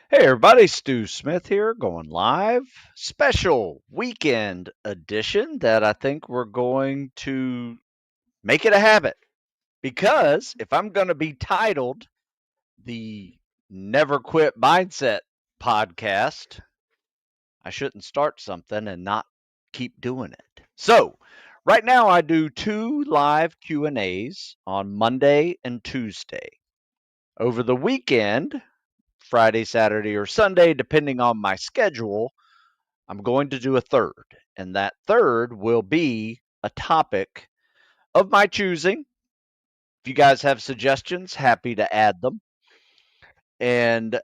Hey everybody, Stu Smith here, going live. Special weekend edition that I think we're going to make it a habit. Because if I'm going to be titled the Never Quit Mindset podcast, I shouldn't start something and not keep doing it. So, right now I do two live Q&As on Monday and Tuesday. Over the weekend, Friday, Saturday, or Sunday, depending on my schedule, I'm going to do a third, and that third will be a topic of my choosing. If you guys have suggestions, happy to add them. And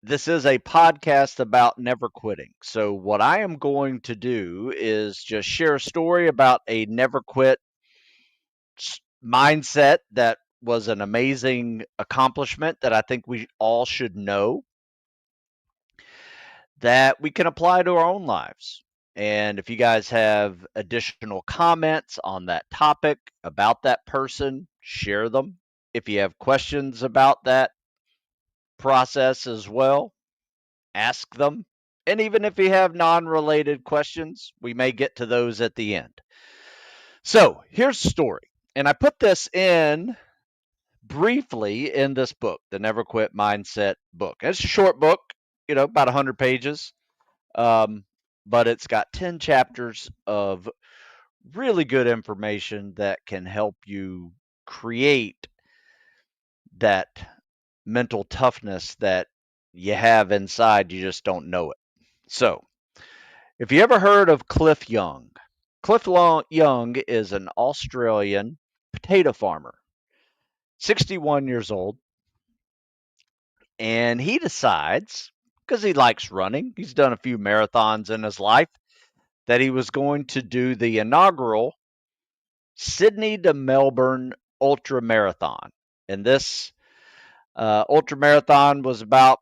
this is a podcast about never quitting. So, what I am going to do is just share a story about a never quit mindset that was an amazing accomplishment that I think we all should know that we can apply to our own lives. And if you guys have additional comments on that topic, about that person, share them. If you have questions about that process as well, ask them. And even if you have non related questions, we may get to those at the end. So here's the story. And I put this in briefly in this book, the Never Quit Mindset book. It's a short book, about 100 pages. Um, but it's got 10 chapters of really good information that can help you create that mental toughness that you have inside. You just don't know it. So, if you ever heard of Cliff Young, Young is an Australian potato farmer, 61 years old, and he decides, because he likes running, he's done a few marathons in his life, that he was going to do the inaugural Sydney to Melbourne ultra marathon. And this ultra marathon was about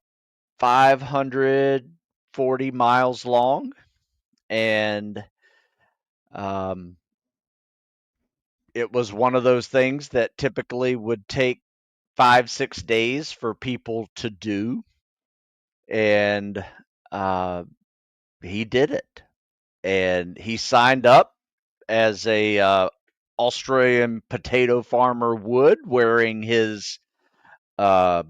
540 miles long. And um, it was one of those things that typically would take 5, 6 days for people to do. And uh, he did it. And he signed up as a Australian potato farmer would, wearing his uh,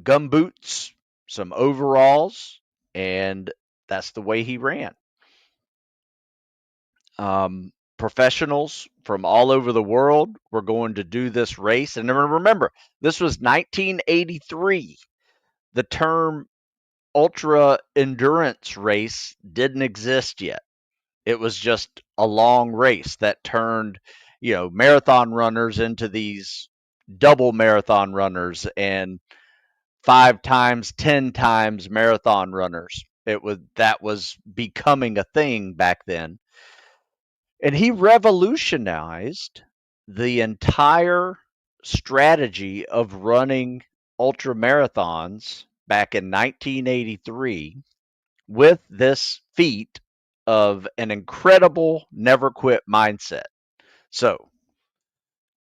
gum boots, some overalls, and that's the way he ran. Professionals from all over the world were going to do this race. And remember, this was 1983. The term ultra endurance race didn't exist yet. It was just a long race that turned, marathon runners into these double marathon runners and 5 times, 10 times marathon runners. That was becoming a thing back then. And he revolutionized the entire strategy of running ultra marathons back in 1983 with this feat of an incredible never quit mindset. So,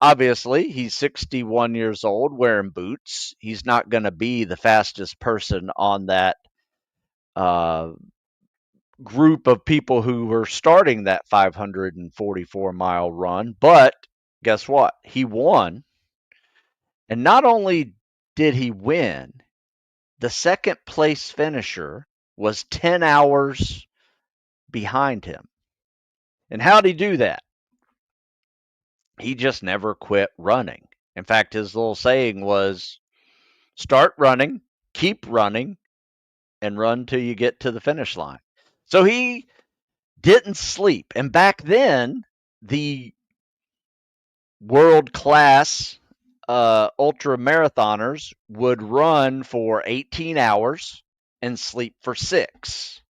obviously, he's 61 years old wearing boots. He's not going to be the fastest person on that uh, group of people who were starting that 544-mile run. But guess what? He won. And not only did he win, the second place finisher was 10 hours behind him. And how did he do that? He just never quit running. In fact, his little saying was start running, keep running, and run till you get to the finish line. So he didn't sleep. And back then, the world class ultra marathoners would run for 18 hours and sleep for 6.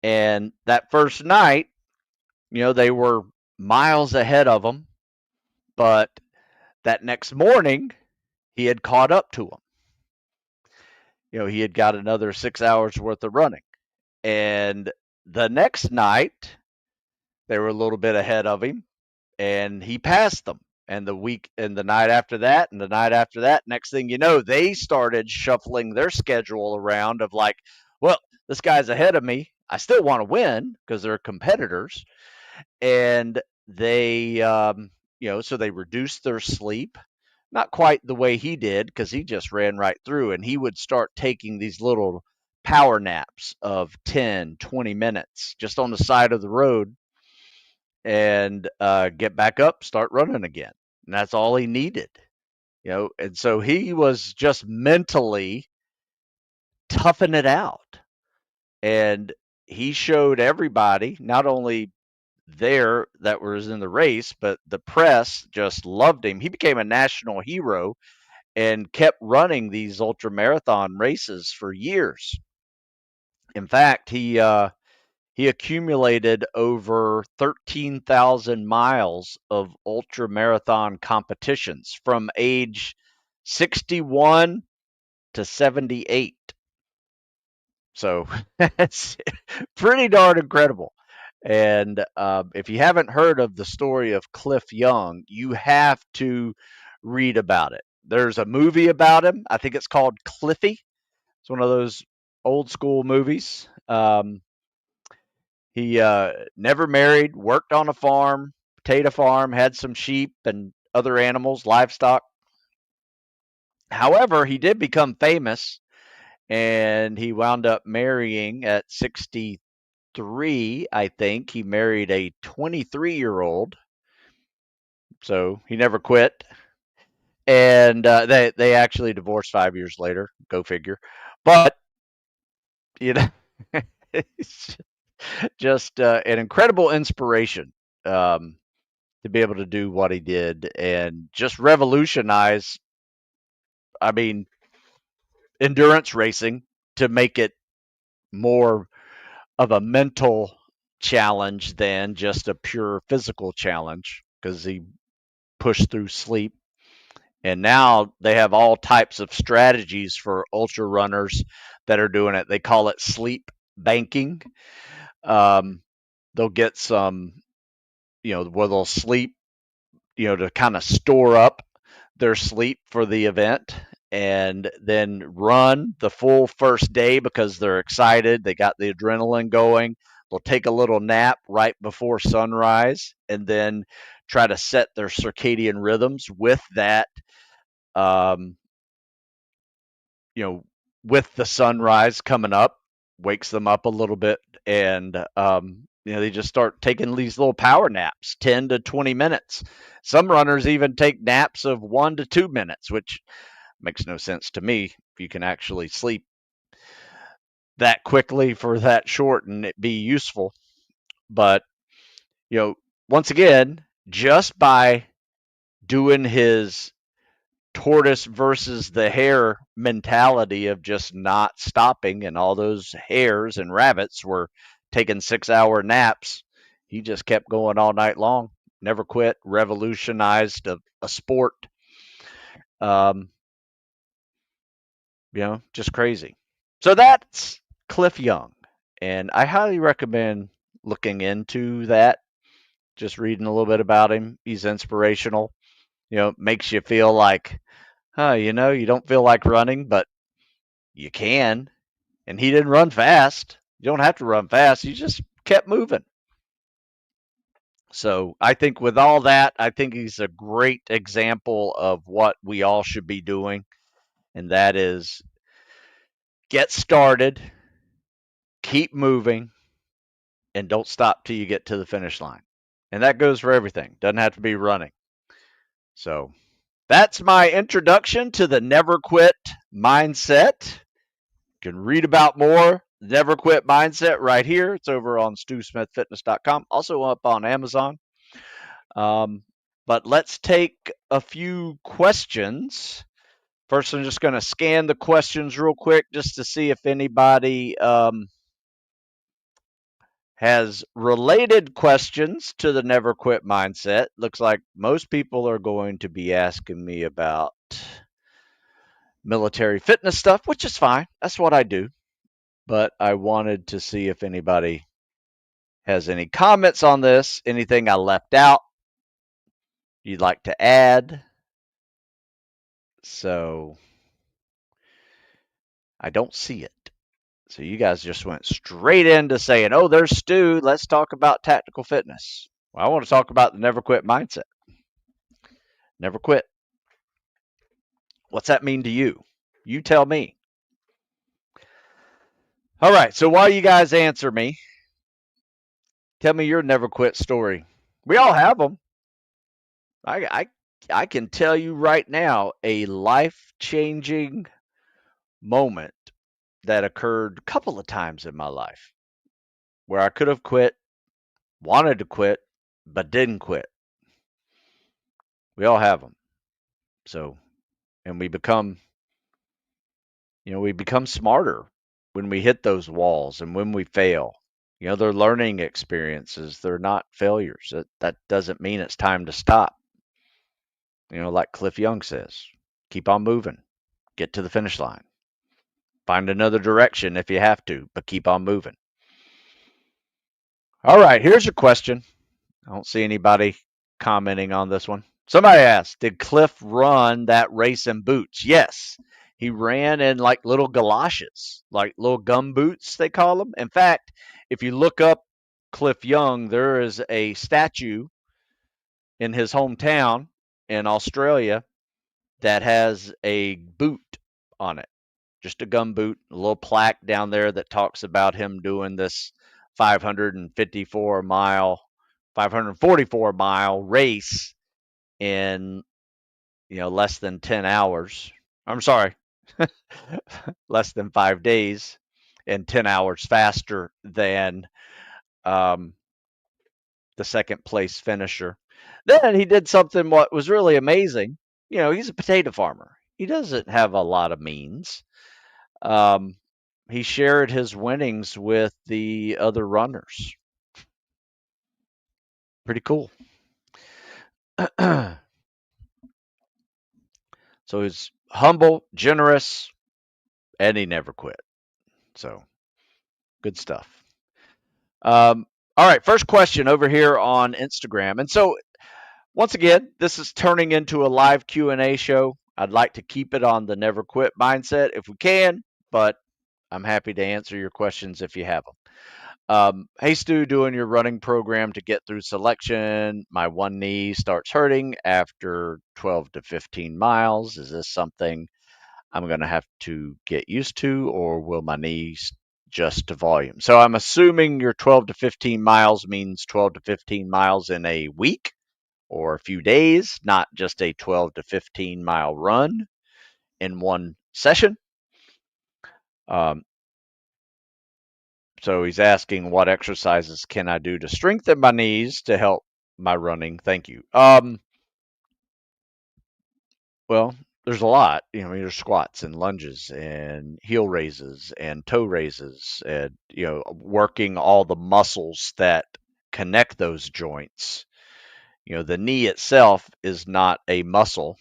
And that first night, they were miles ahead of them. But that next morning, he had caught up to them. He had got another 6 hours worth of running. And the next night, they were a little bit ahead of him, and he passed them. and the week and the night after that and the night after that. Next thing you know, they started shuffling their schedule around of like, well, this guy's ahead of me. I still want to win because they're competitors. And they, so they reduced their sleep. Not quite the way he did because he just ran right through, and he would start taking these little power naps of 10, 20 minutes just on the side of the road and get back up, start running again. And that's all he needed, And so he was just mentally toughing it out. And he showed everybody, not only there that was in the race, but the press just loved him. He became a national hero and kept running these ultra marathon races for years. In fact, he accumulated over 13,000 miles of ultra marathon competitions from age 61 to 78. So it's pretty darn incredible. And if you haven't heard of the story of Cliff Young, you have to read about it. There's a movie about him. I think it's called Cliffy. It's one of those old school movies. He never married, worked on a farm, potato farm, had some sheep and other animals, livestock. However, he did become famous and he wound up marrying at 63, I think. He married a 23-year-old. So he never quit. And they actually divorced 5 years later. Go figure. But, you know, it's just an incredible inspiration. To be able to do what he did and just revolutionize, I mean, endurance racing to make it more of a mental challenge than just a pure physical challenge because he pushed through sleep. And now they have all types of strategies for ultra runners that are doing it. They call it sleep banking. Um, they'll get some, where they'll sleep, to kind of store up their sleep for the event and then run the full first day because they're excited. They got the adrenaline going. They'll take a little nap right before sunrise and then try to set their circadian rhythms with that, um, you know, with the sunrise coming up, wakes them up a little bit. And, they just start taking these little power naps, 10 to 20 minutes. Some runners even take naps of 1 to 2 minutes, which makes no sense to me. If you can actually sleep that quickly for that short and it be useful. But, once again, just by doing his tortoise versus the hare mentality of just not stopping, and all those hares and rabbits were taking 6-hour naps, he just kept going all night long, never quit, revolutionized a sport. Um, just crazy. So that's Cliff Young, and I highly recommend looking into that. Just reading a little bit about him. He's inspirational. Makes you feel like, you don't feel like running, but you can. And he didn't run fast. You don't have to run fast. You just kept moving. So I think with all that, I think he's a great example of what we all should be doing. And that is get started, keep moving, and don't stop till you get to the finish line. And that goes for everything. Doesn't have to be running. So that's my introduction to the never quit mindset. You can read about more never quit mindset right here. It's over on stewsmithfitness.com, also up on Amazon. But let's take a few questions. First, I'm just going to scan the questions real quick just to see if anybody has related questions to the never quit mindset. Looks like most people are going to be asking me about military fitness stuff, which is fine. That's what I do. But I wanted to see if anybody has any comments on this, anything I left out. you'd like to add? So I don't see it. So you guys just went straight into saying, oh, there's Stu. Let's talk about tactical fitness. Well, I want to talk about the never quit mindset. Never quit. What's that mean to you? You tell me. All right. So while you guys answer me, tell me your never quit story. We all have them. I can tell you right now a life changing moment that occurred a couple of times in my life where I could have quit, wanted to quit, but didn't quit. We all have them. So, and we become smarter when we hit those walls and when we fail. They're learning experiences. They're not failures. That doesn't mean it's time to stop. Like Cliff Young says, keep on moving, get to the finish line. Find another direction if you have to, but keep on moving. All right, here's your question. I don't see anybody commenting on this one. Somebody asked, did Cliff run that race in boots? Yes. He ran in like little galoshes, like little gum boots, they call them. In fact, if you look up Cliff Young, there is a statue in his hometown in Australia that has a boot on it, just a gum boot, a little plaque down there that talks about him doing this 544 mile race in less than 10 hours. I'm sorry, less than 5 days and 10 hours faster than um, the second place finisher. Then he did something what was really amazing. He's a potato farmer. He doesn't have a lot of means. Um, he shared his winnings with the other runners. Pretty cool. So he's humble, generous, and he never quit. So good stuff. All right, first question over here on Instagram. And so once again, this is turning into a live Q&A show. I'd like to keep it on the never quit mindset if we can, but I'm happy to answer your questions if you have them. Hey Stu, doing your running program to get through selection. My one knee starts hurting after 12 to 15 miles. Is this something I'm going to have to get used to, or will my knees just to volume? So I'm assuming your 12 to 15 miles means 12 to 15 miles in a week or a few days, not just a 12 to 15 mile run in one session. Um, so he's asking, what exercises can I do to strengthen my knees to help my running? Thank you. Well, there's a lot. There's squats and lunges and heel raises and toe raises and, working all the muscles that connect those joints. The knee itself is not a muscle,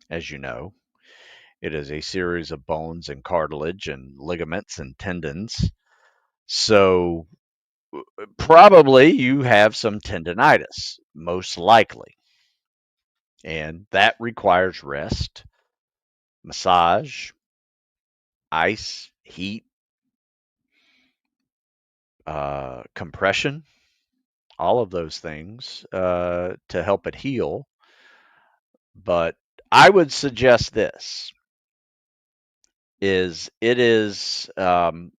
as you know. It is a series of bones and cartilage and ligaments and tendons. So probably you have some tendonitis, most likely. And that requires rest, massage, ice, heat, compression, all of those things to help it heal. But I would suggest this is it is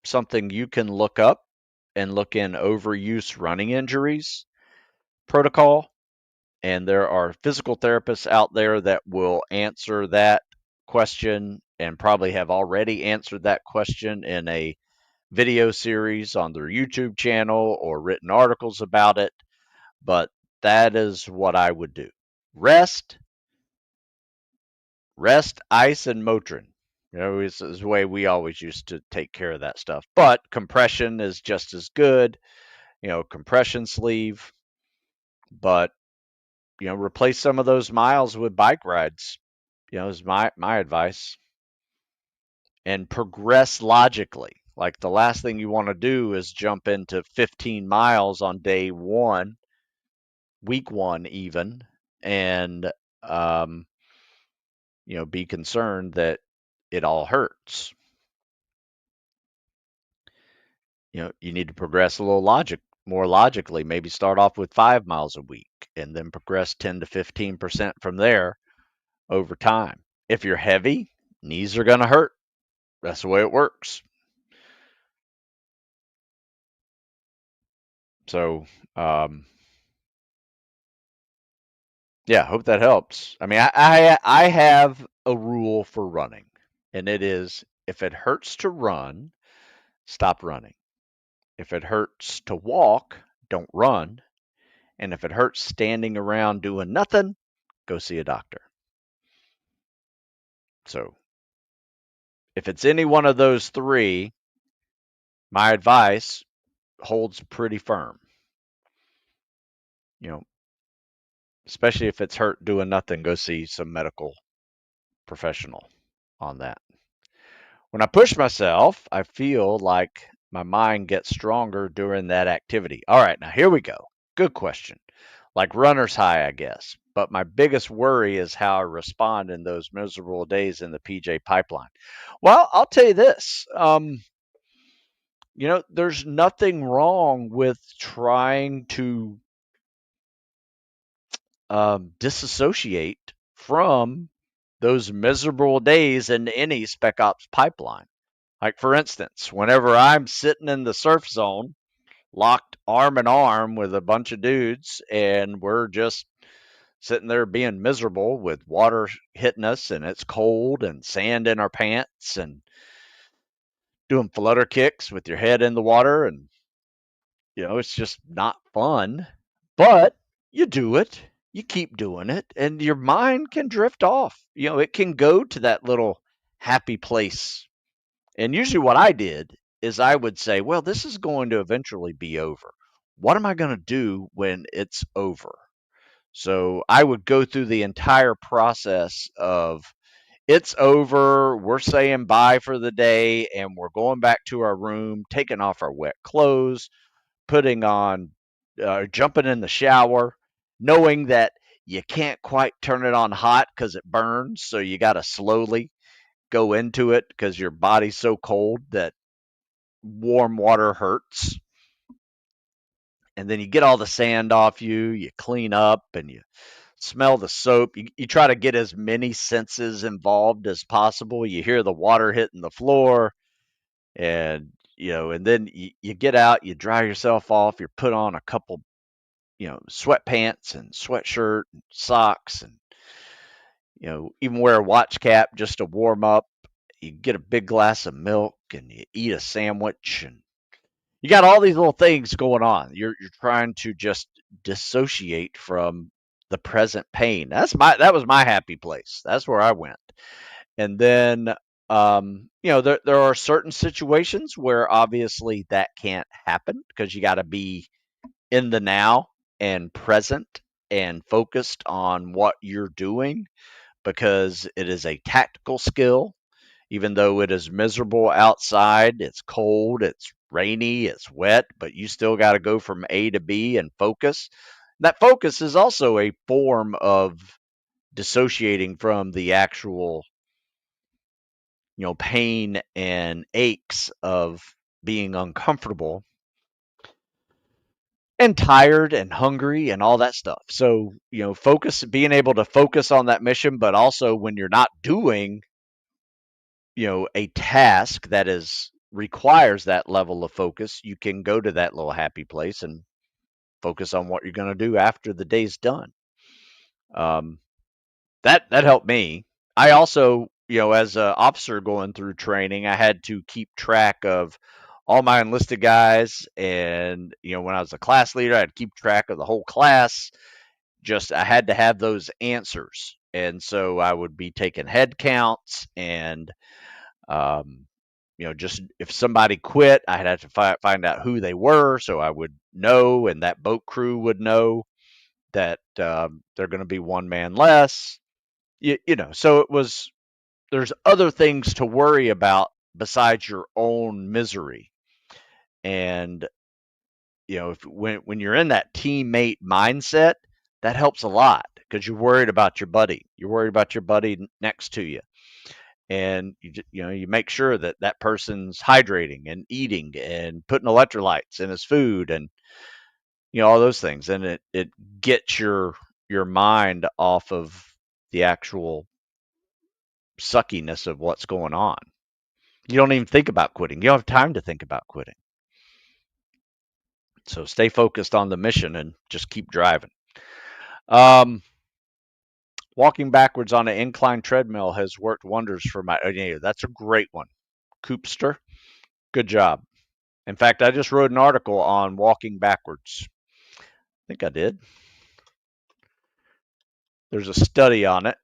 something you can look up and look in overuse running injuries protocol. And there are physical therapists out there that will answer that question and probably have already answered that question in a video series on their YouTube channel or written articles about it. But that is what I would do. Rest, ice, and Motrin. It's the way we always used to take care of that stuff. But compression is just as good, compression sleeve. But, replace some of those miles with bike rides, is my advice. And progress logically. Like the last thing you want to do is jump into 15 miles on day one, week one even, and um, be concerned that it all hurts. You need to progress a little more logically. Maybe start off with 5 miles a week and then progress 10 to 15% from there over time. If you're heavy, knees are going to hurt. That's the way it works. So, yeah, hope that helps. I mean, I have a rule for running, and it is if it hurts to run, stop running. If it hurts to walk, don't run. And if it hurts standing around doing nothing, go see a doctor. So, if it's any one of those three, my advice holds pretty firm. You know, especially if it's hurt doing nothing, go see some medical professional on that. When I push myself, I feel like my mind gets stronger during that activity. All right, now here we go. Good question. Like runner's high, I guess. But my biggest worry is how I respond in those miserable days in the PJ pipeline. Well, I'll tell you this. There's nothing wrong with trying to disassociate from those miserable days in any spec ops pipeline. Like, for instance, whenever I'm sitting in the surf zone, locked arm in arm with a bunch of dudes, and we're just sitting there being miserable with water hitting us and it's cold and sand in our pants and doing flutter kicks with your head in the water, and it's just not fun, but you do it, you keep doing it, and your mind can drift off. It can go to that little happy place. And usually what I did is I would say, well, this is going to eventually be over. What am I going to do when it's over? So I would go through the entire process of it's over, we're saying bye for the day, and we're going back to our room, taking off our wet clothes, putting on, jumping in the shower, knowing that you can't quite turn it on hot because it burns. So you got to slowly go into it because your body's so cold that warm water hurts. And then you get all the sand off you clean up, and you smell the soap. You try to get as many senses involved as possible. You hear the water hitting the floor, and then you get out, you dry yourself off, you put on a couple, sweatpants and sweatshirt and socks, and, even wear a watch cap just to warm up. You get a big glass of milk and you eat a sandwich, and you got all these little things going on. You're trying to just dissociate from the present pain. That was my happy place. That's where I went. And then there are certain situations where obviously that can't happen because you got to be in the now and present and focused on what you're doing, because it is a tactical skill. Even though it is miserable outside, it's cold, it's rainy, it's wet, but you still got to go from A to B and focus. That focus is also a form of dissociating from the actual, pain and aches of being uncomfortable and tired and hungry and all that stuff. So, being able to focus on that mission, but also when you're not doing, a task that is requires that level of focus, you can go to that little happy place and focus on what you're going to do after the day's done. Um, that helped me. I also, as an officer going through training, I had to keep track of all my enlisted guys, and when I was a class leader, I had to keep track of the whole class. Just I had to have those answers, and so I would be taking head counts, and um, just if somebody quit, I'd have to find out who they were, so I would know, and that boat crew would know that they're going to be one man less. So there's other things to worry about besides your own misery. And when you're in that teammate mindset, that helps a lot because you're worried about your buddy. You're worried about your buddy next to you, and you make sure that that person's hydrating and eating and putting electrolytes in his food, and all those things, and it gets your mind off of the actual suckiness of what's going on. You don't even think about quitting. You don't have time to think about quitting. So stay focused on the mission and just keep driving. Um, Walking backwards on an incline treadmill has worked wonders for my. That's a great one, Coopster. Good job. In fact, I just wrote an article on walking backwards. I think I did. There's a study on it.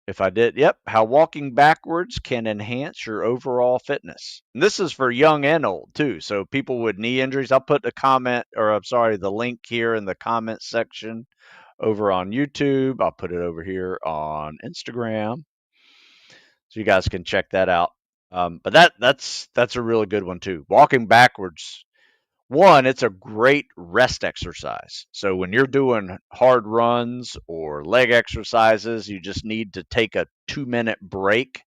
If I did, yep, how walking backwards can enhance your overall fitness. And this is for young and old too. So people with knee injuries, I'll put the link here in the comment section over on YouTube. I'll put it over here on Instagram, so you guys can check that out. But that's a really good one too. Walking backwards. One, it's a great rest exercise. So when you're doing hard runs or leg exercises, you just need to take a 2-minute break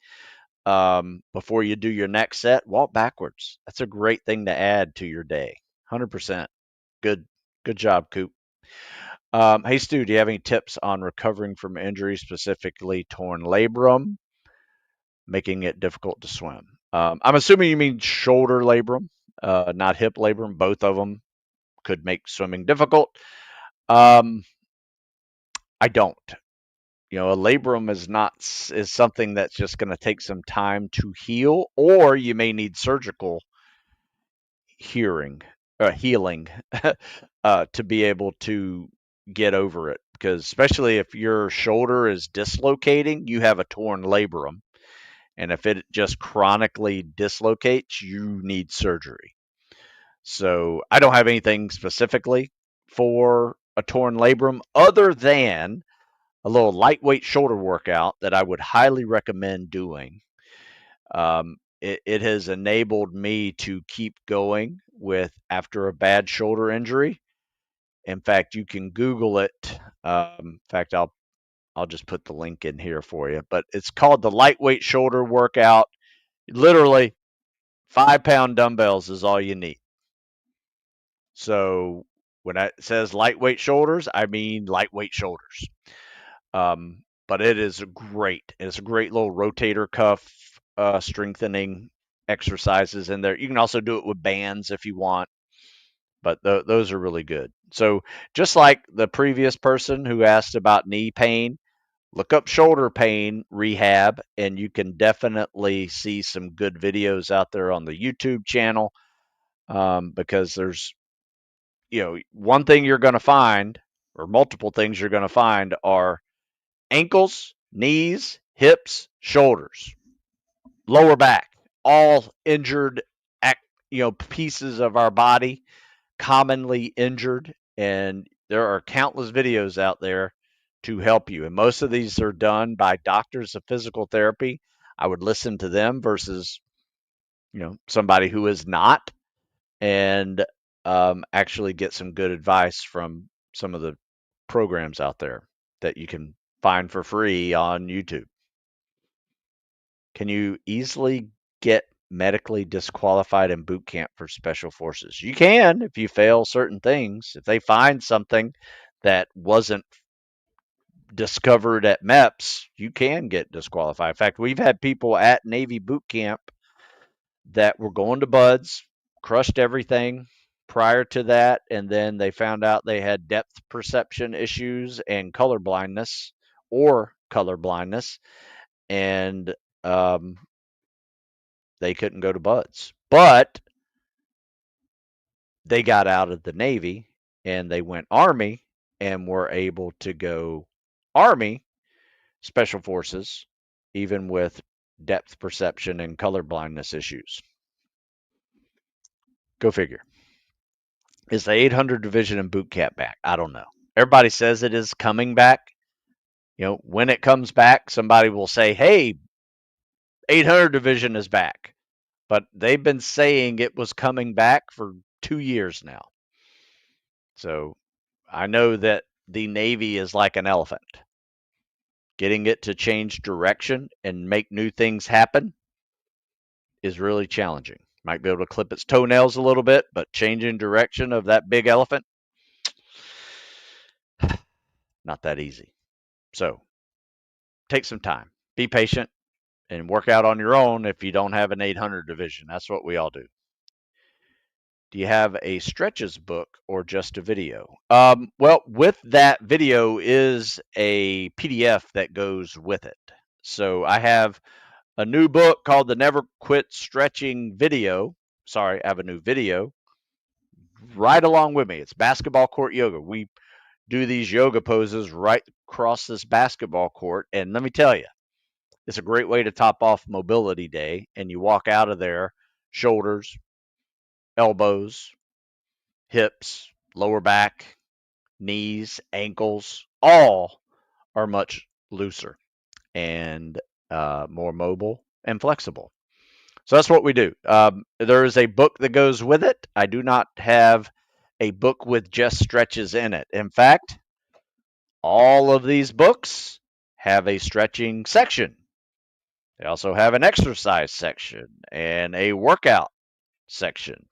before you do your next set. Walk backwards. That's a great thing to add to your day. 100%. Good job, Coop. Hey, Stu, do you have any tips on recovering from injury, specifically torn labrum, making it difficult to swim? I'm assuming you mean shoulder labrum, not hip labrum. Both of them could make swimming difficult. I don't. A labrum is something that's just going to take some time to heal, or you may need surgical healing to be able to get over it. Because especially if your shoulder is dislocating, you have a torn labrum, and if it just chronically dislocates, you need surgery. So I don't have anything specifically for a torn labrum other than a little lightweight shoulder workout that I would highly recommend doing. It has enabled me to keep going after a bad shoulder injury. In fact, you can Google it. In fact, I'll just put the link in here for you. But it's called the lightweight shoulder workout. Literally, 5-pound dumbbells is all you need. So when it says lightweight shoulders, I mean lightweight shoulders. But it is great. It's a great little rotator cuff strengthening exercises in there. You can also do it with bands if you want, but those are really good. So just like the previous person who asked about knee pain, look up shoulder pain rehab, and you can definitely see some good videos out there on the YouTube channel, because there's one thing you're going to find, or multiple things you're going to find, are ankles, knees, hips, shoulders, lower back, all injured pieces of our body, commonly injured, and there are countless videos out there to help you, and most of these are done by doctors of physical therapy. I would listen to them versus somebody who is not, and actually get some good advice from some of the programs out there that you can find for free on YouTube. Can you easily get medically disqualified in boot camp for special forces? You can, if you fail certain things. If they find something that wasn't discovered at MEPS, you can get disqualified. In fact, we've had people at Navy boot camp that were going to BUDS, crushed everything prior to that, and then they found out they had depth perception issues and color blindness, and they couldn't go to BUDS. But they got out of the Navy and they went Army and were able to go Army Special Forces, even with depth perception and color blindness issues. Go figure. Is the 800 Division in boot camp back? I don't know. Everybody says it is coming back. When it comes back, somebody will say, hey, 800 Division is back. But they've been saying it was coming back for 2 years now. So I know that the Navy is like an elephant. Getting it to change direction and make new things happen is really challenging. Might be able to clip its toenails a little bit, but changing direction of that big elephant, not that easy. So take some time, be patient, and work out on your own if you don't have an 800 division. That's what we all do. Do you have a stretches book or just a video? Well, with that video is a PDF that goes with it. So I have a new book called The Never Quit Stretching Video. Sorry, I have a new video right along with me. It's basketball court yoga. We do these yoga poses right across this basketball court. And let me tell you, it's a great way to top off mobility day. And you walk out of there, shoulders, elbows, hips, lower back, knees, ankles, all are much looser and more mobile and flexible. So that's what we do. There is a book that goes with it. I do not have a book with just stretches in it. In fact, all of these books have a stretching section. They also have an exercise section and a workout section.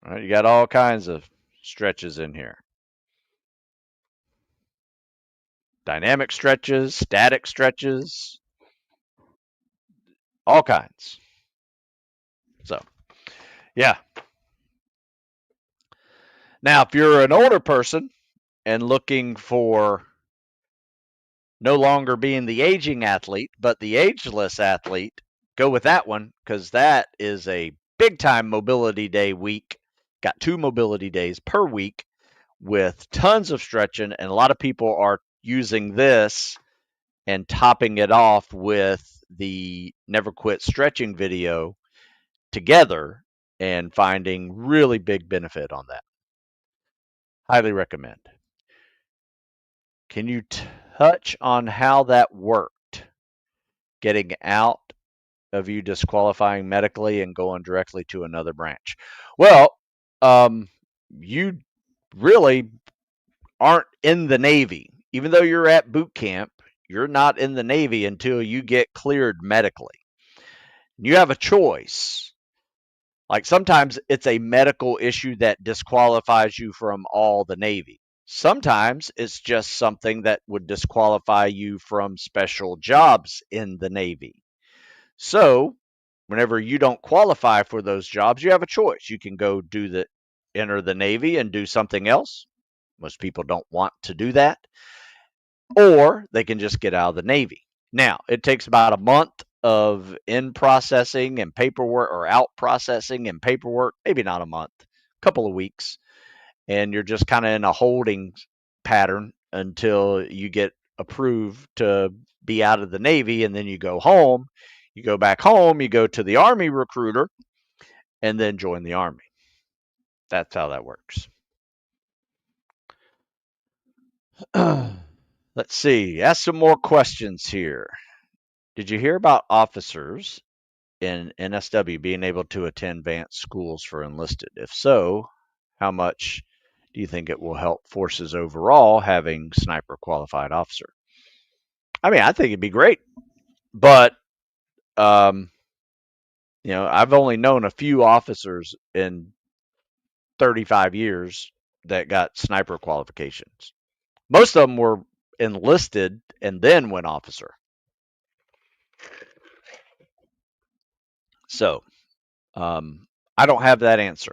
All right, you got all kinds of stretches in here. Dynamic stretches, static stretches, all kinds. So, yeah. Now, if you're an older person and looking for no longer being the aging athlete, but the ageless athlete, go with that one because that is a big time mobility day week. Got 2 mobility days per week with tons of stretching, and a lot of people are using this and topping it off with the Never Quit Stretching video together and finding really big benefit on that. Highly recommend. Can you touch on how that worked? Getting out of you disqualifying medically and going directly to another branch. Well, you really aren't in the Navy. Even though you're at boot camp, you're not in the Navy until you get cleared medically. You have a choice. Like sometimes it's a medical issue that disqualifies you from all the Navy. Sometimes it's just something that would disqualify you from special jobs in the Navy. So, whenever you don't qualify for those jobs, you have a choice. You can go enter the Navy and do something else. Most people don't want to do that. Or they can just get out of the Navy. Now, it takes about a month of in processing and paperwork or out processing and paperwork, maybe not a month, a couple of weeks. And you're just kind of in a holding pattern until you get approved to be out of the Navy, and then you go home. You go back home, you go to the Army recruiter, and then join the Army. That's how that works. Let's see. Ask some more questions here. Did you hear about officers in NSW being able to attend advanced schools for enlisted? If so, how much do you think it will help forces overall having sniper qualified officer? I mean, I think it'd be great, but I've only known a few officers in 35 years that got sniper qualifications. Most of them were enlisted and then went officer. So, I don't have that answer.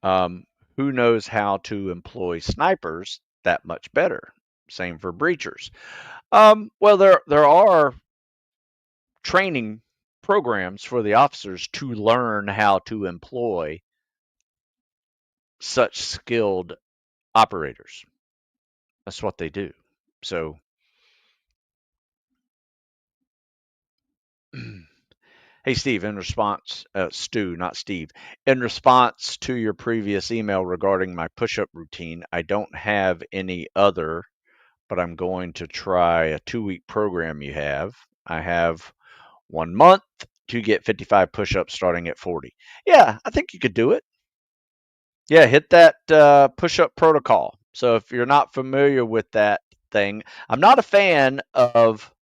Who knows how to employ snipers that much better? Same for breachers. Well, there are training programs for the officers to learn how to employ such skilled operators. That's what they do. So, hey, Steve, in response, Stu, not Steve, in response to your previous email regarding my push up routine, I don't have any other, but I'm going to try a 2-week program you have. I have 1 month, to get 55 push-ups starting at 40. Yeah, I think you could do it. Yeah, hit that push-up protocol. So if you're not familiar with that thing, I'm not a fan of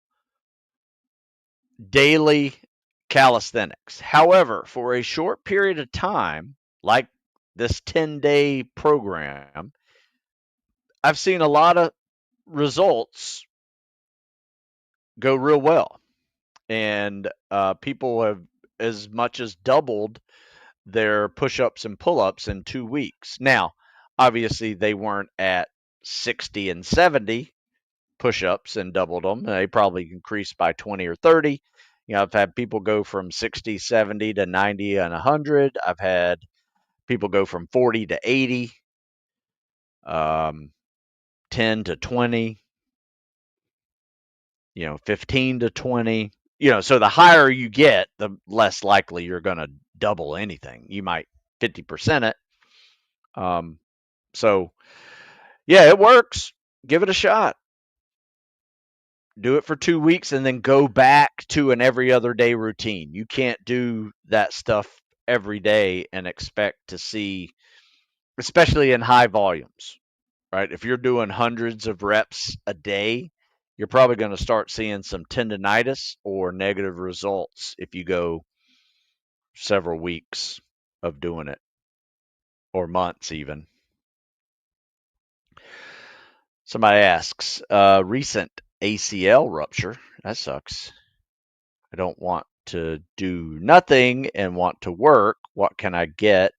daily calisthenics. However, for a short period of time, like this 10-day program, I've seen a lot of results go real well. And people have as much as doubled their push-ups and pull-ups in 2 weeks. Now, obviously, they weren't at 60 and 70 push-ups and doubled them. They probably increased by 20 or 30. You know, I've had people go from 60, 70 to 90 and 100. I've had people go from 40 to 80, um, 10 to 20, 15 to 20. So the higher you get, the less likely you're going to double anything. You might 50% it. So, yeah, it works. Give it a shot. Do it for 2 weeks and then go back to an every other day routine. You can't do that stuff every day and expect to see, especially in high volumes, right? If you're doing hundreds of reps a day, you're probably going to start seeing some tendonitis or negative results if you go several weeks of doing it or months even. Somebody asks, recent ACL rupture. That sucks. I don't want to do nothing and want to work. What can I get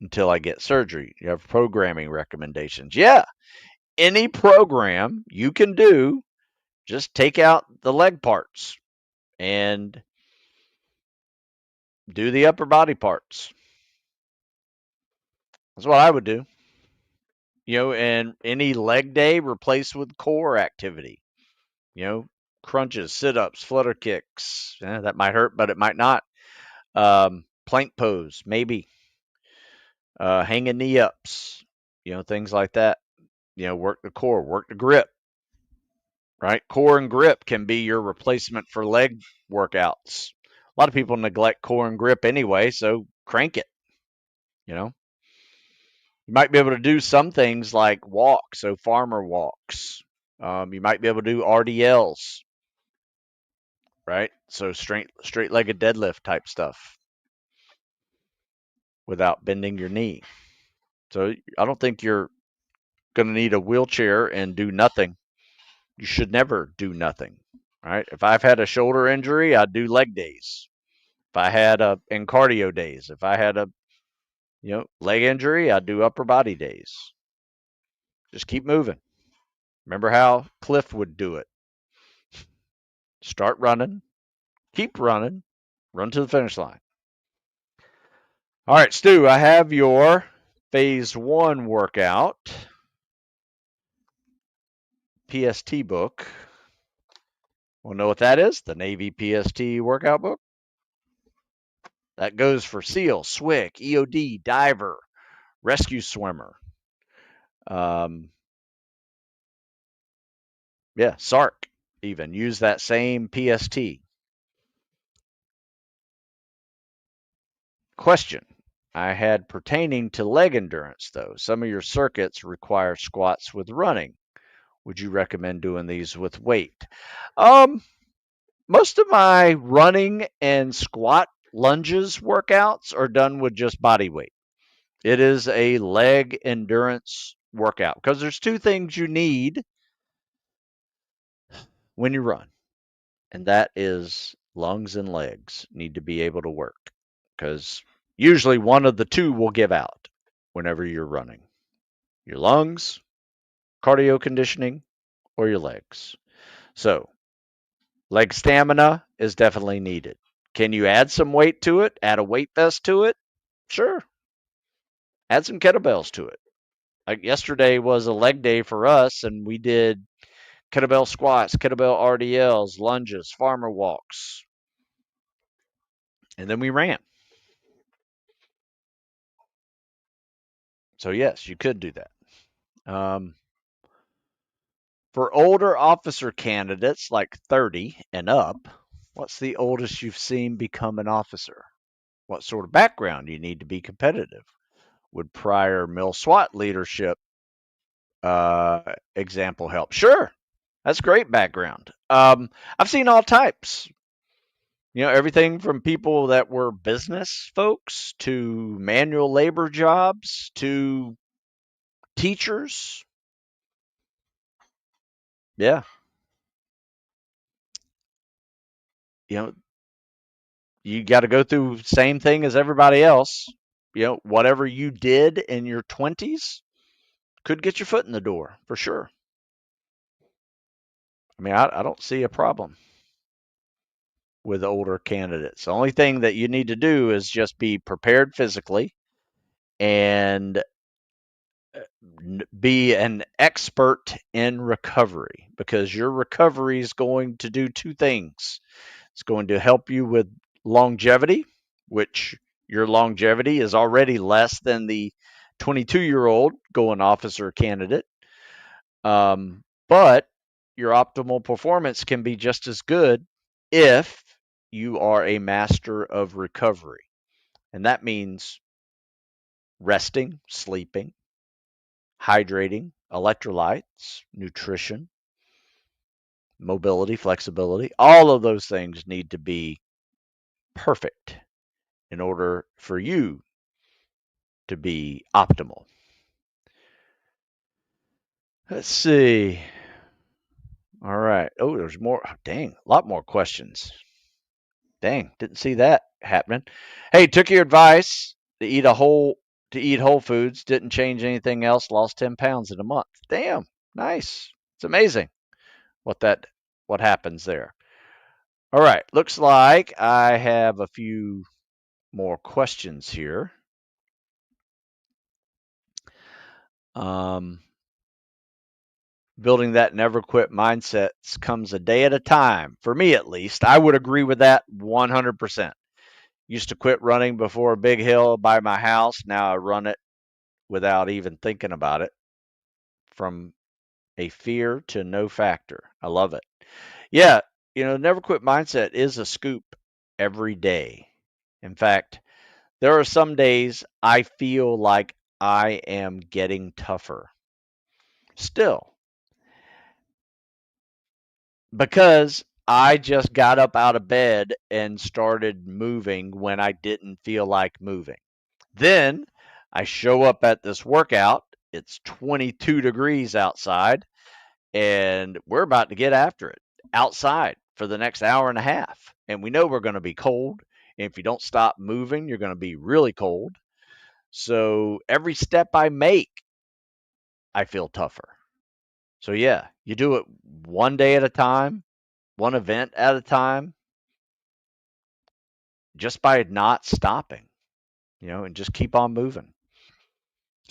until I get surgery? You have programming recommendations. Yeah, any program you can do, just take out the leg parts and do the upper body parts. That's what I would do. And any leg day replace with core activity. Crunches, sit-ups, flutter kicks. That might hurt, but it might not. Plank pose, maybe. Hanging knee ups, things like that. Work the core, work the grip, right? Core and grip can be your replacement for leg workouts. A lot of people neglect core and grip anyway, so crank it. You might be able to do some things like walk, so farmer walks. You might be able to do RDLs, right? So straight-legged deadlift type stuff without bending your knee. So I don't think you're going to need a wheelchair and do nothing. You should never do nothing, right? If I've had a shoulder injury, I'd do leg days. If I had in cardio days, if I had a leg injury, I'd do upper body days. Just keep moving. Remember how Cliff would do it. Start running, keep running, run to the finish line. All right, Stu, I have your phase 1 workout PST book. Want to know what that is? The Navy PST workout book. That goes for SEAL, SWIC, EOD, diver, rescue swimmer. SARC even. Use that same PST. Question. I had pertaining to leg endurance, though. Some of your circuits require squats with running. Would you recommend doing these with weight? Most of my running and squat lunges workouts are done with just body weight. It is a leg endurance workout because there's two things you need when you run, and that is lungs and legs need to be able to work because usually one of the two will give out whenever you're running. Your lungs, cardio conditioning, or your legs. So leg stamina is definitely needed. Can you add some weight to it? Add a weight vest to it? Sure. Add some kettlebells to it. Like yesterday was a leg day for us, and we did kettlebell squats, kettlebell RDLs, lunges, farmer walks, and then we ran. So yes, you could do that. For older officer candidates like 30 and up, What's the oldest you've seen become an officer? What sort of background do you need to be competitive? Would prior mill SWAT leadership example help? Sure, that's great background. I've seen all types. Everything from people that were business folks to manual labor jobs to teachers. Yeah, you know, you got to go through the same thing as everybody else. Whatever you did in your 20s could get your foot in the door for sure. I mean, I don't see a problem with older candidates. The only thing that you need to do is just be prepared physically and be an expert in recovery, because your recovery is going to do two things. It's going to help you with longevity, which your longevity is already less than the 22-year-old going officer candidate. But your optimal performance can be just as good if you are a master of recovery. And that means resting, sleeping, hydrating, electrolytes, nutrition, mobility, flexibility. All of those things need to be perfect in order for you to be optimal. Let's see. All right. Oh, there's more. Dang, a lot more questions. Dang, didn't see that happening. Hey, took your advice to eat whole foods, didn't change anything else, lost 10 pounds in a month. Damn, nice. It's amazing what happens there. All right, looks like I have a few more questions here. Um, Building that never quit mindset comes a day at a time. For me, at least, I would agree with that 100%. Used to quit running before a big hill by my house. Now I run it without even thinking about it, from a fear to no factor. I love it. Yeah, never quit mindset is a scoop every day. In fact, there are some days I feel like I am getting tougher still, because I just got up out of bed and started moving when I didn't feel like moving. Then I show up at this workout. It's 22 degrees outside, and we're about to get after it outside for the next hour and a half. And we know we're going to be cold. And if you don't stop moving, you're going to be really cold. So every step I make, I feel tougher. So yeah, you do it one day at a time, one event at a time, just by not stopping, and just keep on moving.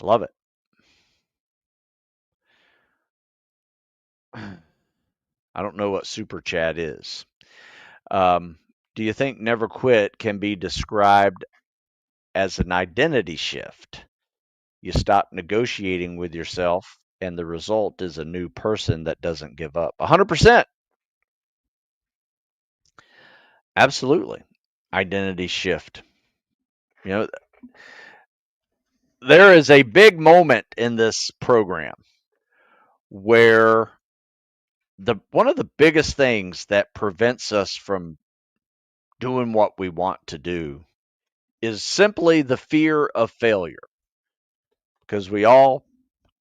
Love it. I don't know what super chat is. Um, do you think never quit can be described as an identity shift? You stop negotiating with yourself, and the result is a new person that doesn't give up. 100%. Absolutely. Identity shift. You know, there is a big moment in this program where the one of the biggest things that prevents us from doing what we want to do is simply the fear of failure, because we all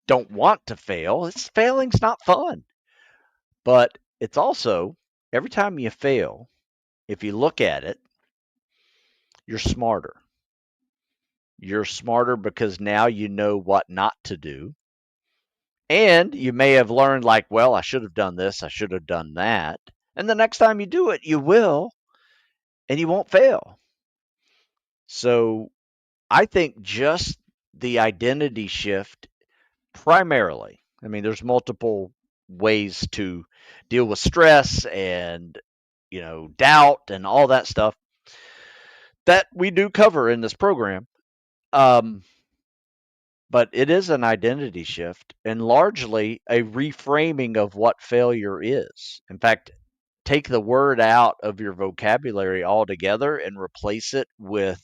don't want to fail. Failing's not fun, but it's also, every time you fail, if you look at it, you're smarter. You're smarter because now you know what not to do. And you may have learned, like, well, I should have done this, I should have done that. And the next time you do it, you will, and you won't fail. So I think just the identity shift primarily, I mean, there's multiple ways to deal with stress and, doubt and all that stuff that we do cover in this program. Um, but it is an identity shift and largely a reframing of what failure is. In fact, take the word out of your vocabulary altogether and replace it with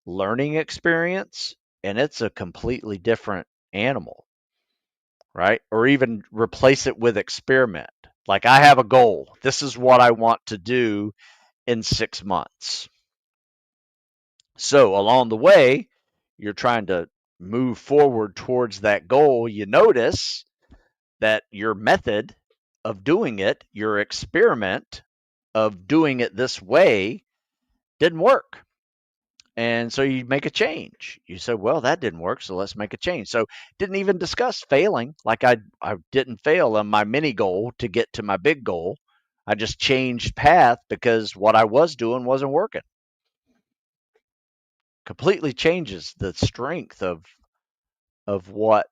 learning experience, and it's a completely different animal, right? Or even replace it with experiment. Like, I have a goal. This is what I want to do in 6 months. So along the way, you're trying to move forward towards that goal. You notice that your method of doing it, your experiment of doing it this way, didn't work. And so you make a change. You said, well, that didn't work, so let's make a change. So didn't even discuss failing. Like, I didn't fail on my mini goal to get to my big goal. I just changed path because what I was doing wasn't working. Completely changes the strength of what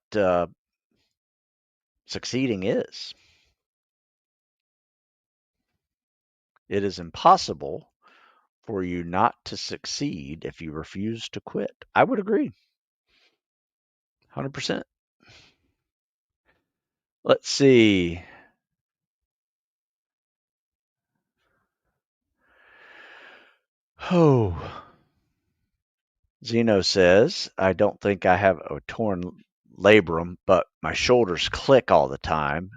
succeeding is. It is impossible for you not to succeed if you refuse to quit. I would agree. 100%. Let's see. Oh, Zeno says, I don't think I have a torn labrum, but my shoulders click all the time,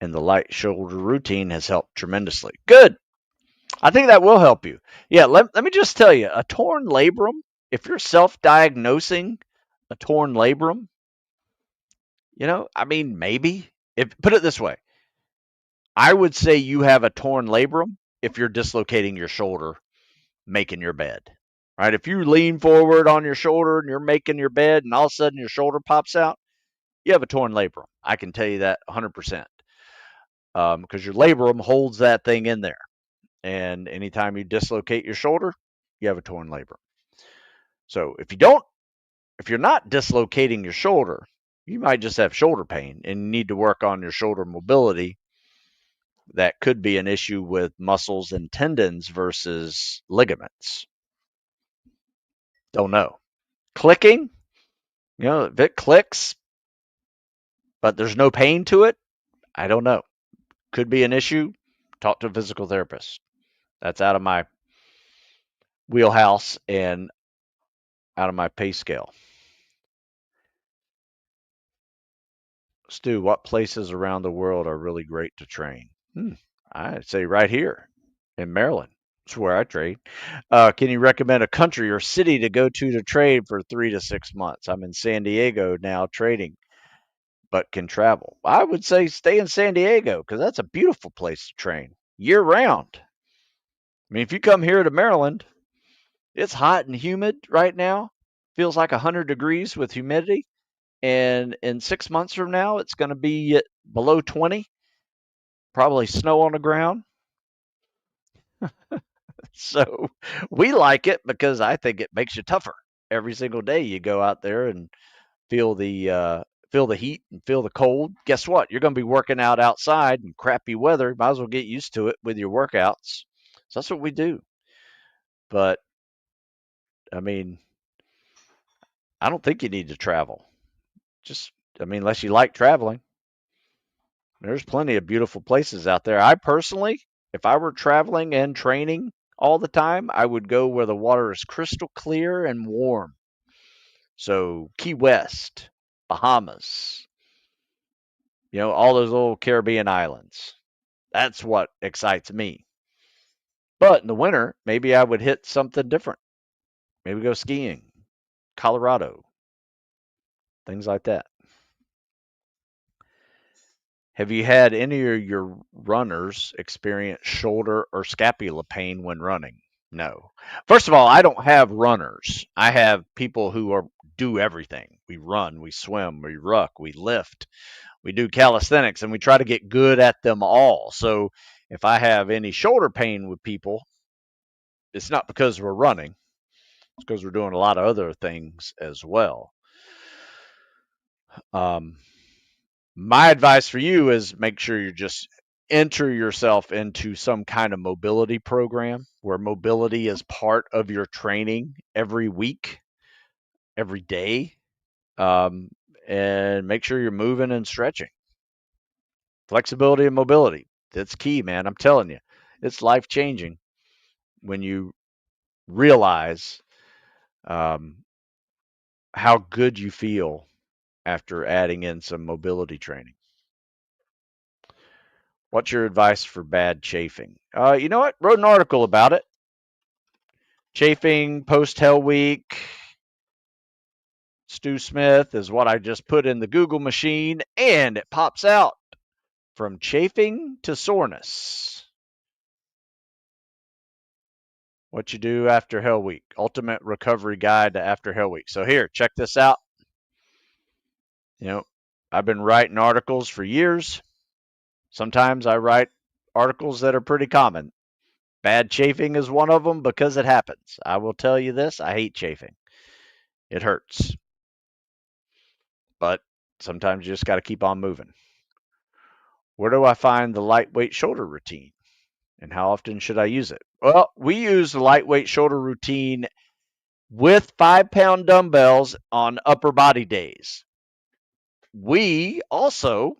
and the light shoulder routine has helped tremendously. Good. I think that will help you. Yeah, let me just tell you, a torn labrum, if you're self-diagnosing a torn labrum, I mean, maybe. If put it this way, I would say you have a torn labrum if you're dislocating your shoulder making your bed. Right? If you lean forward on your shoulder and you're making your bed and all of a sudden your shoulder pops out, you have a torn labrum. I can tell you that 100%. Because your labrum holds that thing in there. And anytime you dislocate your shoulder, you have a torn labrum. So if you're not dislocating your shoulder, you might just have shoulder pain and need to work on your shoulder mobility. That could be an issue with muscles and tendons versus ligaments. Don't know. Clicking, if it clicks, but there's no pain to it, I don't know. Could be an issue. Talk to a physical therapist. That's out of my wheelhouse and out of my pay scale. Stu, what places around the world are really great to train? I'd say right here in Maryland. It's where I trade. Can you recommend a country or city to go to trade for 3 to 6 months? I'm in San Diego now trading, but can travel. I would say stay in San Diego because that's a beautiful place to train year round. I mean, if you come here to Maryland, it's hot and humid right now. Feels like 100 degrees with humidity. And in 6 months from now, it's going to be below 20, probably snow on the ground. So we like it because I think it makes you tougher. Every single day you go out there and feel the heat and feel the cold. Guess what? You're going to be working out outside in crappy weather. Might as well get used to it with your workouts. So that's what we do. But I mean, I don't think you need to travel. Unless you like traveling, there's plenty of beautiful places out there. I personally, if I were traveling and training all the time, I would go where the water is crystal clear and warm. So Key West, Bahamas, all those little Caribbean islands. That's what excites me. But in the winter, maybe I would hit something different. Maybe go skiing, Colorado, things like that. Have you had any of your runners experience shoulder or scapula pain when running? No. First of all, I don't have runners. I have people who do everything. We run, we swim, we ruck, we lift, we do calisthenics, and we try to get good at them all. So if I have any shoulder pain with people, it's not because we're running. It's because we're doing a lot of other things as well. My advice for you is make sure you just enter yourself into some kind of mobility program where mobility is part of your training every week, every day, and make sure you're moving and stretching. Flexibility and mobility. That's key, man. I'm telling you, it's life changing when you realize um, how good you feel after adding in some mobility training. What's your advice for bad chafing? You know what? Wrote an article about it. Chafing post Hell Week. Stu Smith is what I just put in the Google machine, and it pops out from chafing to soreness. What you do after Hell Week. Ultimate recovery guide to after Hell Week. So here, check this out. You know, I've been writing articles for years. Sometimes I write articles that are pretty common. Bad chafing is one of them because it happens. I will tell you this, I hate chafing. It hurts. But sometimes you just got to keep on moving. Where do I find the lightweight shoulder routine? And how often should I use it? Well, we use the lightweight shoulder routine with 5-pound dumbbells on upper body days. We also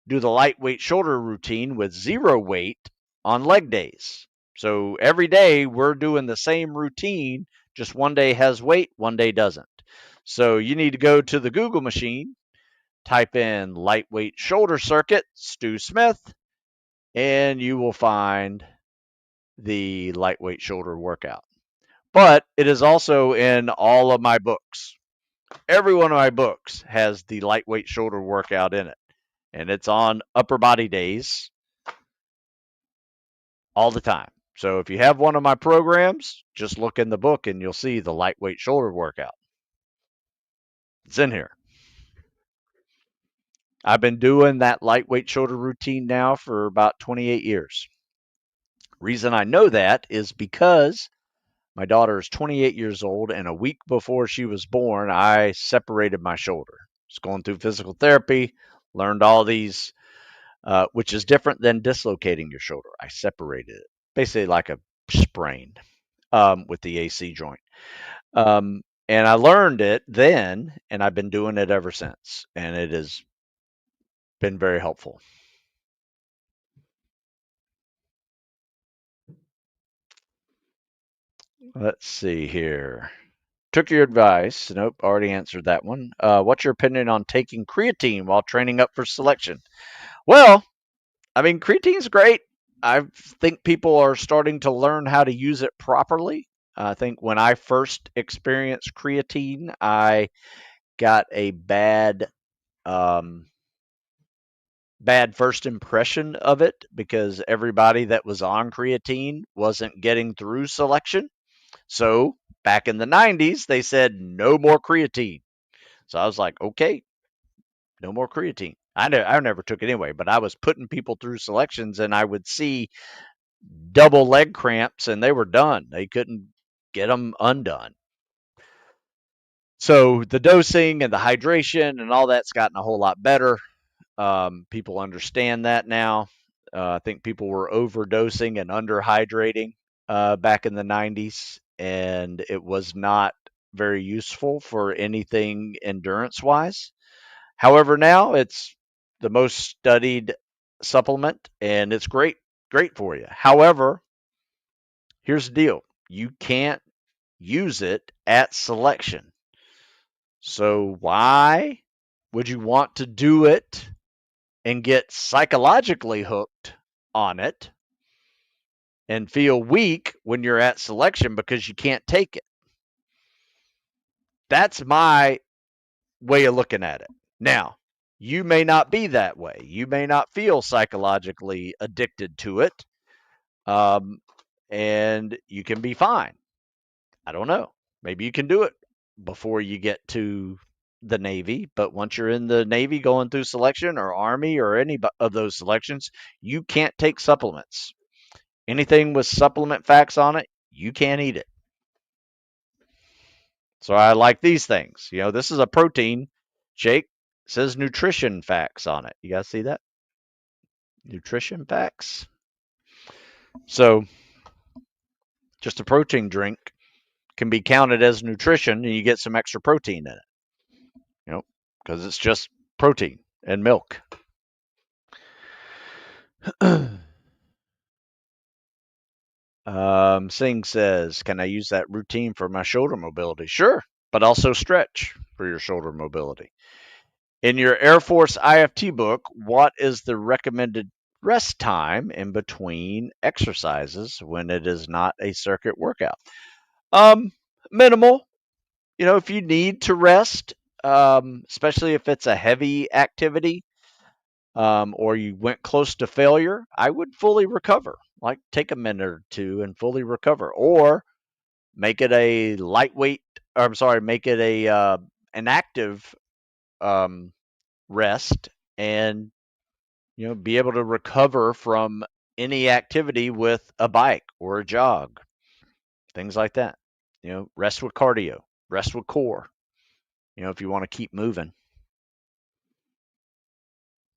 do the lightweight shoulder routine with 0 weight on leg days. So every day we're doing the same routine, just one day has weight, one day doesn't. So you need to go to the Google machine, type in lightweight shoulder circuit, Stu Smith, and you will find the lightweight shoulder workout. But it is also in all of my books. Every one of my books has the lightweight shoulder workout in it. And it's on upper body days all the time. So if you have one of my programs, just look in the book and you'll see the lightweight shoulder workout. It's in here. I've been doing that lightweight shoulder routine now for about 28 years. Reason I know that is because my daughter is 28 years old, and a week before she was born, I separated my shoulder. I was going through physical therapy, learned all these, which is different than dislocating your shoulder. I separated it, basically like a sprain with the AC joint. And I learned it then, and I've been doing it ever since, and it has been very helpful. Let's see here. Took your advice. Nope, already answered that one. What's your opinion on taking creatine while training up for selection? Well, I mean, creatine's great. I think people are starting to learn how to use it properly. I think when I first experienced creatine, I got a bad first impression of it because everybody that was on creatine wasn't getting through selection. So back in the 90s, they said no more creatine. So I was like, okay, no more creatine. I never took it anyway, but I was putting people through selections and I would see double leg cramps and they were done. They couldn't get them undone. So the dosing and the hydration and all that's gotten a whole lot better. People understand that now. I think people were overdosing and underhydrating back in the 90s, and it was not very useful for anything endurance wise. However, now it's the most studied supplement and it's great for you. However, here's the deal. You can't use it at selection. So why would you want to do it and get psychologically hooked on it and feel weak when you're at selection because you can't take it? That's my way of looking at it. Now, you may not be that way. You may not feel psychologically addicted to it, and you can be fine. I don't know. Maybe you can do it before you get to the Navy, but once you're in the Navy going through selection or Army or any of those selections, you can't take supplements. Anything with supplement facts on it, you can't eat it. So I like these things. You know, this is a protein shake. It says nutrition facts on it. You guys see that? Nutrition facts. So just a protein drink can be counted as nutrition and you get some extra protein in it. You know, because it's just protein and milk. Singh says, can I use that routine for my shoulder mobility? Sure, but also stretch for your shoulder mobility. In your Air Force IFT book, what is the recommended rest time in between exercises when it is not a circuit workout? Um, Minimal. You know, if you need to rest, especially if it's a heavy activity, or you went close to failure, I would fully recover. Like take a minute or two and fully recover, or make it a lightweight. Or, I'm sorry, make it a an active um, rest, and be able to recover from any activity with a bike or a jog, things like that. Rest with cardio, rest with core. If you want to keep moving,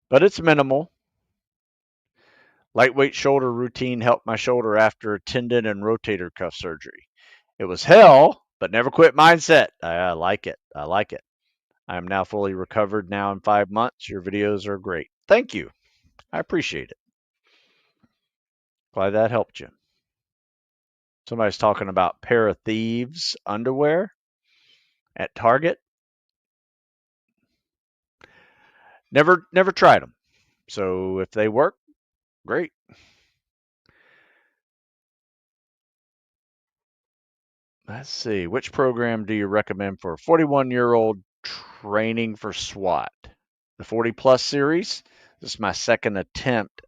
but it's minimal. Lightweight shoulder routine helped my shoulder after tendon and rotator cuff surgery. It was hell, but never quit mindset. I like it. I like it. I am now fully recovered now in 5 months. Your videos are great. Thank you. I appreciate it. Glad that helped you. Somebody's talking about pair of thieves underwear at Target. Never tried them. So if they work, great. Let's see. Which program do you recommend for a 41-year-old training for SWAT? The 40 plus series. This is my second attempt.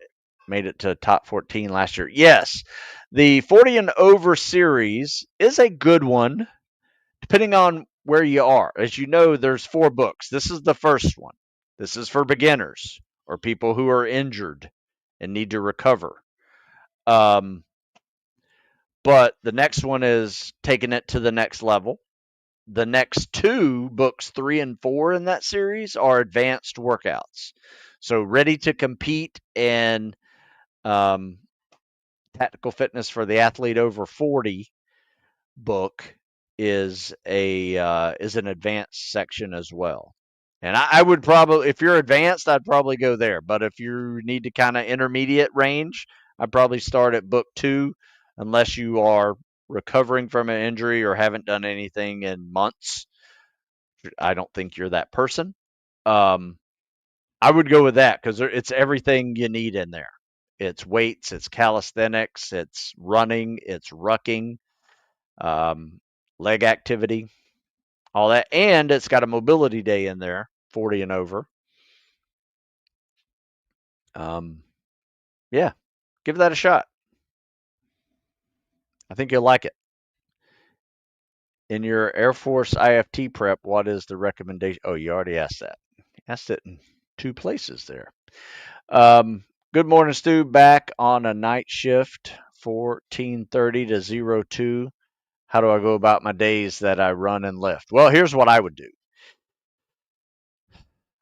Made it to top 14 last year. Yes, the 40 and over series is a good one, depending on where you are. As you know, there's 4 books. This is the first one. This is for beginners or people who are injured and need to recover. Um, but the next one is taking it to the next level. The next 2 books, 3 and 4 in that series, are advanced workouts. So ready to compete and um, tactical fitness for the athlete over 40 book is an advanced section as well. And I would probably, if you're advanced, I'd probably go there. But if you need to kind of intermediate range, I'd probably start at book 2, unless you are recovering from an injury or haven't done anything in months. I don't think you're that person. Um, I would go with that because it's everything you need in there. It's weights, it's calisthenics, it's running, it's rucking, um, leg activity, all that, and it's got a mobility day in there, 40 and over. Um, yeah, give that a shot. I think you'll like it. In your Air Force IFT prep, what is the recommendation? Oh, you already asked that. Asked it in 2 places there. Good morning, Stu. Back on a night shift, 14:30 to 02. How do I go about my days that I run and lift? Well, here's what I would do.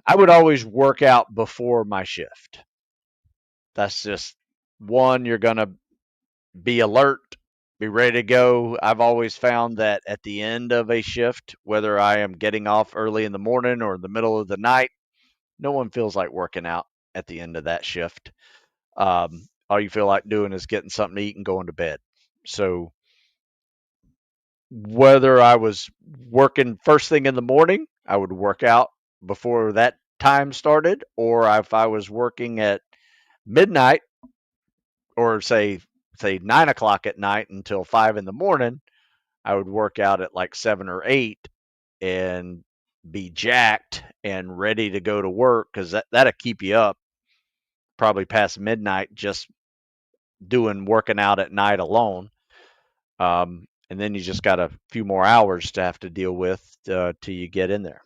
I would always work out before my shift. That's just one, you're going to be alert, be ready to go. I've always found that at the end of a shift, whether I am getting off early in the morning or in the middle of the night, no one feels like working out at the end of that shift. All you feel like doing is getting something to eat and going to bed. So whether I was working first thing in the morning, I would work out before that time started, or if I was working at midnight, or say 9 o'clock at night until 5 in the morning, I would work out at like 7 or 8 and be jacked and ready to go to work, because that'll keep you up probably past midnight just working out at night alone. And then you just got a few more hours to have to deal with till you get in there.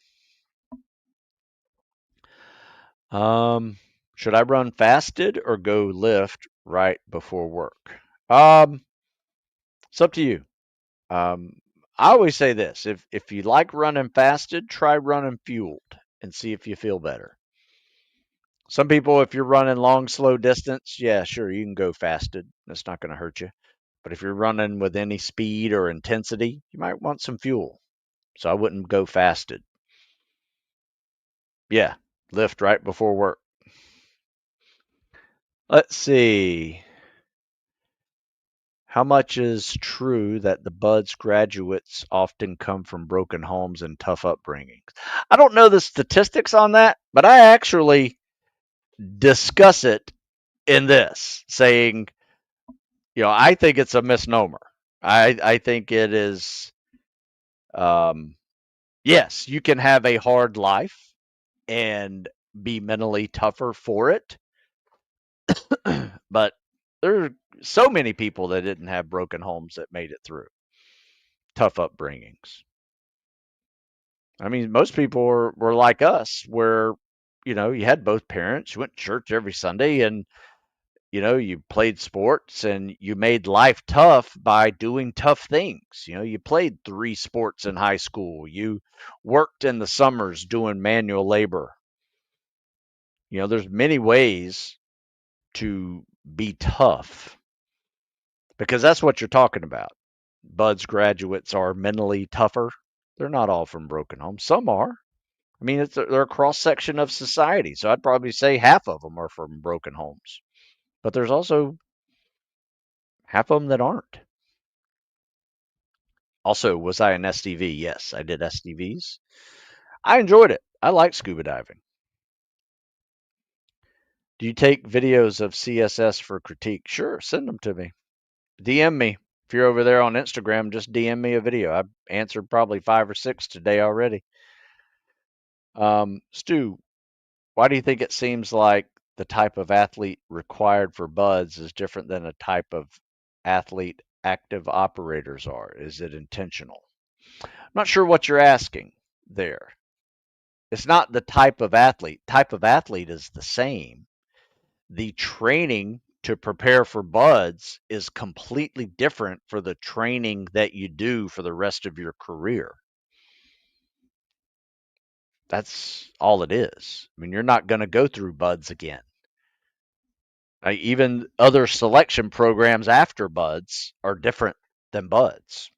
Should I run fasted or go lift right before work? It's up to you. I always say this: if you like running fasted, try running fueled and see if you feel better. Some people, if you're running long, slow distance, yeah, sure, you can go fasted. That's not going to hurt you. But if you're running with any speed or intensity, you might want some fuel. So I wouldn't go fasted. Yeah, lift right before work. Let's see. How much is true that the Buds graduates often come from broken homes and tough upbringings? I don't know the statistics on that, but I actually discuss it in this, saying, I think it's a misnomer. I think it is, um, yes, you can have a hard life and be mentally tougher for it, but there are so many people that didn't have broken homes that made it through tough upbringings. I mean, most people were like us, where, you had both parents, you went to church every Sunday, and, you played sports and you made life tough by doing tough things. You played 3 sports in high school, you worked in the summers doing manual labor. There's many ways to be tough because that's what you're talking about. Buds graduates are mentally tougher. They're not all from broken homes. Some are. I mean, they're a cross section of society, so I'd probably say half of them are from broken homes. But there's also half of them that aren't. Also, was I an SDV? Yes, I did SDVs. I enjoyed it. I like scuba diving. Do you take videos of CSS for critique? Sure, send them to me. DM me. If you're over there on Instagram, just DM me a video. I've answered probably 5 or 6 today already. Stu, why do you think it seems like the type of athlete required for buds is different than a type of athlete active operators are? Is it intentional? I'm not sure what you're asking there. It's not the type of athlete. Type of athlete is the same. The training to prepare for buds is completely different for the training that you do for the rest of your career. That's all it is. I mean, you're not going to go through buds again. Even other selection programs after buds are different than buds.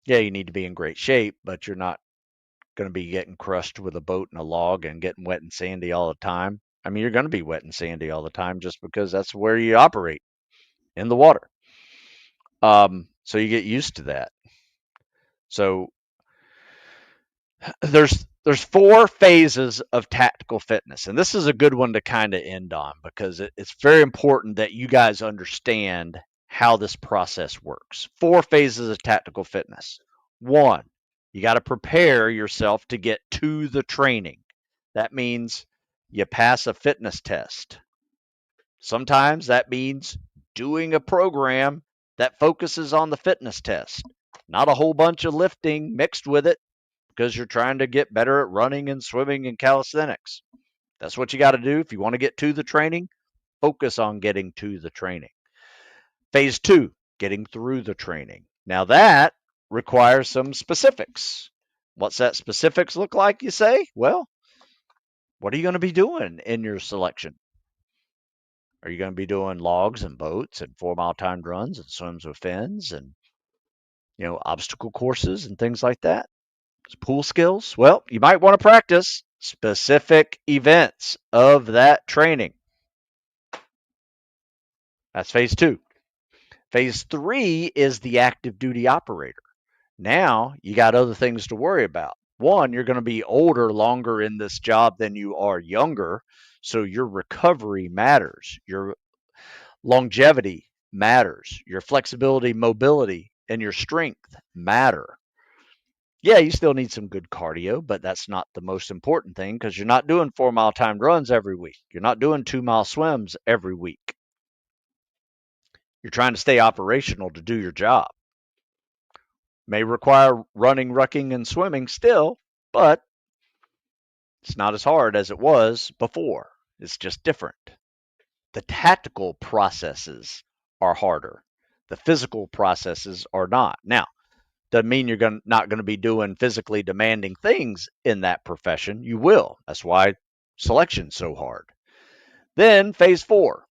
Yeah, you need to be in great shape, but you're not going to be getting crushed with a boat and a log and getting wet and sandy all the time. I mean, you're going to be wet and sandy all the time just because that's where you operate in the water. So you get used to that. So there's 4 phases of tactical fitness, and this is a good one to kind of end on because it's very important that you guys understand how this process works. 4 phases of tactical fitness. 1, you got to prepare yourself to get to the training. That means you pass a fitness test. Sometimes that means doing a program that focuses on the fitness test, not a whole bunch of lifting mixed with it because you're trying to get better at running and swimming and calisthenics. That's what you got to do if you want to get to the training. Focus on getting to the training. Phase 2, getting through the training. Now that requires some specifics. What's that specifics look like, you say? Well, what are you going to be doing in your selection? Are you going to be doing logs and boats and 4-mile timed runs and swims with fins and obstacle courses and things like that? Pool skills? Well, you might want to practice specific events of that training. That's phase 2. Phase 3 is the active duty operator. Now you got other things to worry about. 1, you're going to be older longer in this job than you are younger, so your recovery matters. Your longevity matters. Your flexibility, mobility, and your strength matter. Yeah, you still need some good cardio, but that's not the most important thing because you're not doing 4-mile timed runs every week. You're not doing 2-mile swims every week. You're trying to stay operational to do your job. May require running, rucking, and swimming still, but it's not as hard as it was before. It's just different. The tactical processes are harder. The physical processes are not. Now, doesn't mean you're not going to be doing physically demanding things in that profession. You will. That's why selection's so hard. Then phase 4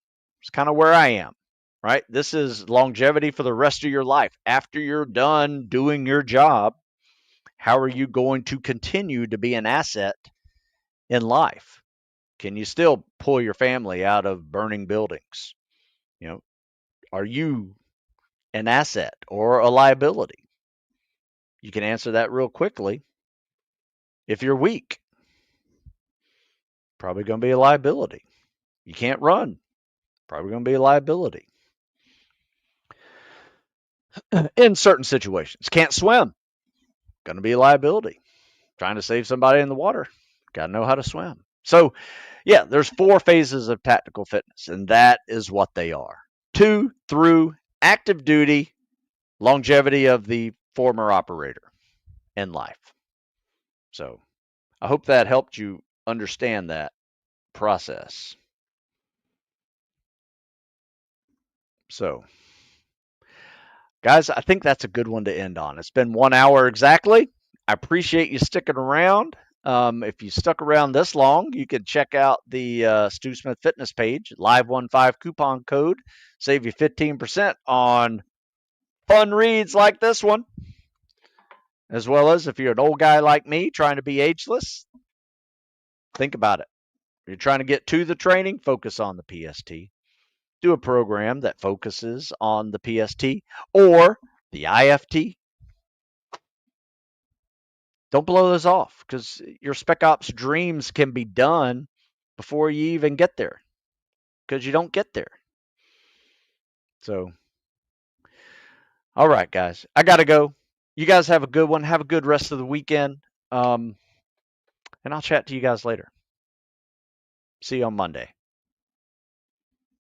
is kind of where I am, right? This is longevity for the rest of your life. After you're done doing your job, how are you going to continue to be an asset in life? Can you still pull your family out of burning buildings? Are you an asset or a liability? You can answer that real quickly. If you're weak, probably going to be a liability. You can't run, probably going to be a liability. In certain situations, can't swim, going to be a liability. Trying to save somebody in the water, got to know how to swim. So, yeah, there's 4 phases of tactical fitness, and that is what they are. 2 through active duty, longevity of the former operator in life. So, I hope that helped you understand that process. So, guys, I think that's a good one to end on. It's been 1 hour exactly. I appreciate you sticking around. If you stuck around this long, you could check out the Stu Smith Fitness page, Live15 coupon code, save you 15% on fun reads like this one. As well as if you're an old guy like me trying to be ageless, think about it. If you're trying to get to the training, focus on the PST. Do a program that focuses on the PST or the IFT. Don't blow those off because your spec ops dreams can be done before you even get there because you don't get there. So, all right, guys, I got to go. You guys have a good one. Have a good rest of the weekend. And I'll chat to you guys later. See you on Monday.